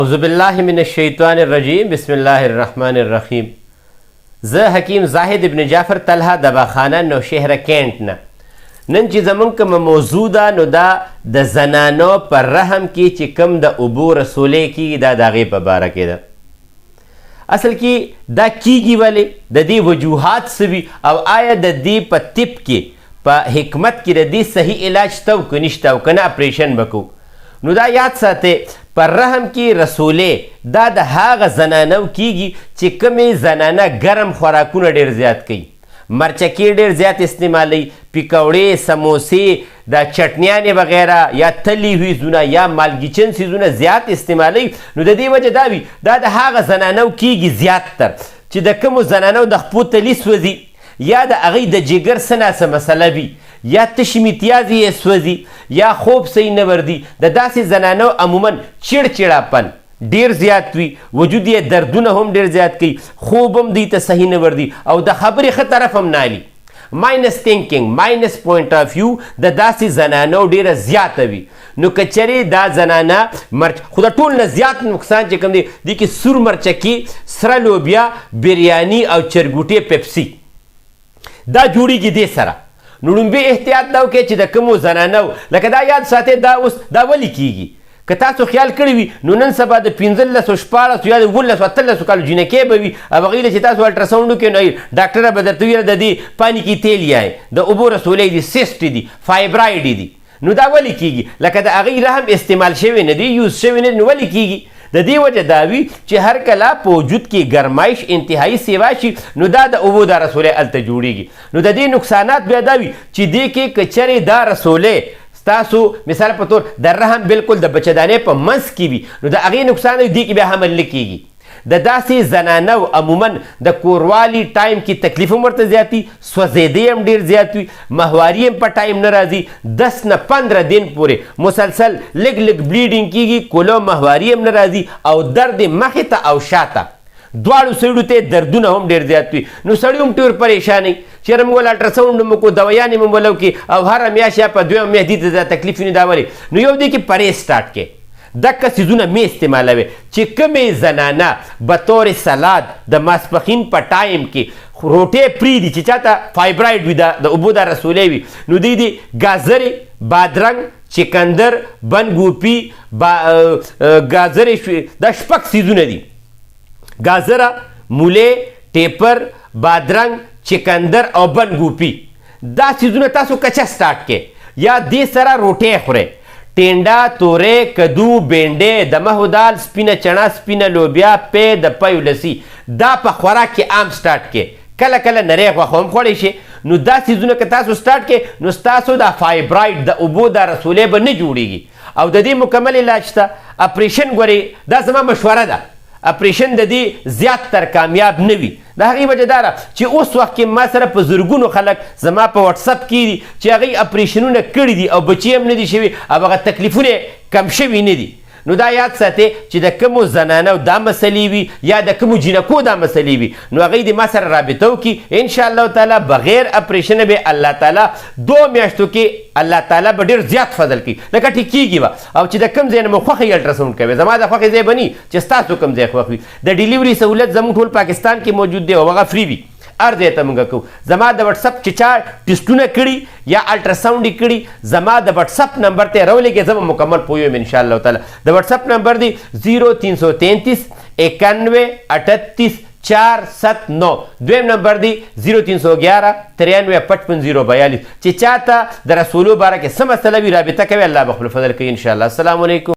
اعوذ باللہ من الشیطان الرجیم بسم اللہ الرحمن الرحیم. زه حکیم زاهد ابن جعفر طلحه دباخانه نو شهر کینټ نه. نن چې زمونږ کومه موضوع ده نو دا د زنانو پر رحم کې چې کوم د اوبو رسولی کېږي دا د هغې په باره کې ده. اصل کې دا کېږي ولې د دې وجوهات څه وي او آیا د دې په طب کې په حکمت کې د دې صحیح علاج شته او که نشته او که نه اپریشن به کوو. نو دا یاد ساتئ پر رحم کې رسولی دا د هغه زنانو کیږي چې کومې زنانه ګرم خوراکونه ډېر زیات کوي، مرچکې ډېر زیات استعمالوي، پکوړې، سموسې، دا چټنیانې وغیره یا تلی ہوئی زونه یا مالګیچن سیزونه زیات استعمالوي. نو د دې وجه دا وي دا د هغه زنانو کیږي زیات تر چې د کومو زنانو د خپو تلی سوځي یا د هغې د جګر څه ناڅه مسله وي یا تش امتیازي یې سوځي یا خوب صحیح نه ورځي. د داسې زنانو عموما چړچړاپن ډیر زیات وي، وجود یې دردونه هم ډیر زیات کوي، خوب هم دوی ته صحیح نه ورځي او د خبرې ښه طرف هم نه علي. ماینس تھنکنګ، ماینس پوینټ آف ویو د داسې زنانو ډیره زیاته وي. نو که چرې دا زنانه خو د ټول نه زیات نقصان چې کوم دی دې کې سور مرچکي، سره لوبیا، بریاني او چرګوټې پیپسي دا جوړیږي دې سره. نو لومبې احتیاط دا وکړئ چې د کومو زنانو لکه دا یاد ساتئ دا اوس دا ولې کیږي. که تاسو خیال کړی وي نو نن سبا د 15 14 یا د 17 18 کالو جینکې به وي او هغوی له چې تاسو الټراساونډ وکړئ نو ډاکټره به درته ویله د دې پانی کې تیل یای د اوبو رسولی دي، سیسټ دي، فایبرایډ دي. نو دا ولې کیږي لکه د هغې رحم استعمال شوی نه دی، یوز شوی نه دی. نو ولې کیږي؟ د دې وجه دا وي چې هر کله په وجود کې ګرمایش انتهایی سیوا شي نو دا د اوبو دا رسولی هلته جوړیږي. نو د دې نقصانات بیا دا وي چې دې کې که چرې دا رسولی ستاسو مثال په طور د رحم بالکل د بچهدانۍ په منځ کې وي نو د هغې نقصان دی دې کې بیا حمل نه کیږي. د داسې زنانو عموما د کوروالي ټایم کې تکلیف هم ورته زیات وي، سوځېدی هم ډېر زیات وي، ماهواري هم په ټایم نه راځي، 10 نه 15 دن پورې مسلسل لږ لږ بلیډینګ کیږي، کولو ماهواري هم نه راځي او درد مخې ته او شاته دواړو سایډو ته دردونه هم ډېر زیات وي. نو سړی هم ډېر پریشانوي چېرې موږ ول الټراساونډ هم وکړو، دویانې هم ول وکړي او هره میاشت یا په دویمه میاشت دې ته دا تکلیف وي. نو دا ولې؟ نو یو دی کې پرهیز سټارټ کړئ، دکه څیزونه مې استعمالوي چې کومې زنانه بطور سلاد د ماسپښین په ټایم کې روټۍ پرېږدي چې چاته فایبرایډ وي د اوبو دا رسولی وي نو دوی دي ګازرې، بادرنګ، چکندر، بندګوپي، ګازرې دا 6 څیزونه دي. ګازره، مولی، ټیپر، بادرنګ، چکندر او بندګوپي دا څیزونه تاسو کچه سټارټ کړئ یا دې سره روټۍ خورئ. ټینډه، تورې، کدو، بینډې، د مهو دال، سپینه چڼه، سپینه لوبیا، پی د پیو لسی دا په خوراک کې عام سټارټ کړئ. کله کله نری غوښه هم خوړی شي. نو دا څیزونه که تاسو سټارټ کړئ نو ستاسو دا فایبرایډ د اوبو دا رسولی به نه جوړیږي او د دې مکمل علاج شته. اپریشن ګورئ دا زما مشوره ده، اپریشن د دې زیات تر کامیاب نه وي. د هغې وجه دا ده چې اوس وخت کې ما سره په زرګونو خلک زما په وټسپ کې دي چې هغوی اپریشنونه کړي دي او بچي هم نه دي شوي او هغه تکلیفونه کم شوي نه دي. نو دا یاد ساتئ چې د کومو زنانو دا مسلې وي یا د کومو جینکو دا مسلې وي نو هغوی د ما سره رابطه وکړي. انشاءالله تعالی بغیر اپریشنه به الله تعالی 2 میاشتو کې الله تعالی به ډېر زیات فضل کوي. لکه ټیک کېږي به او چې د کوم ځای نه مو خوښوي الټراساونډ کوي. زما د خوښې ځای به نه چې ستاسو کوم ځای خوښ وي. د ډیلیوري سهولت زموږ ټول پاکستان کې موجود دی او هغه فری وي، هر ځای ته موږ کوو. زما د وټسپ چې چا ټیسټونه کړي یا الټراساونډ یې کړي زما د وټسپ نمبر ته راولېږئ، زه به مکمل پوه یم انشاءالله تعالی. د وټسپ نمبر دی 0333 91 38 479. دویم نمبر دی 0311 93 55 042. چې چاته د رسولو باره کې څه مسله وي رابطه کوي، الله به خپل فضل کوي انشاءالله. السلام علیکم.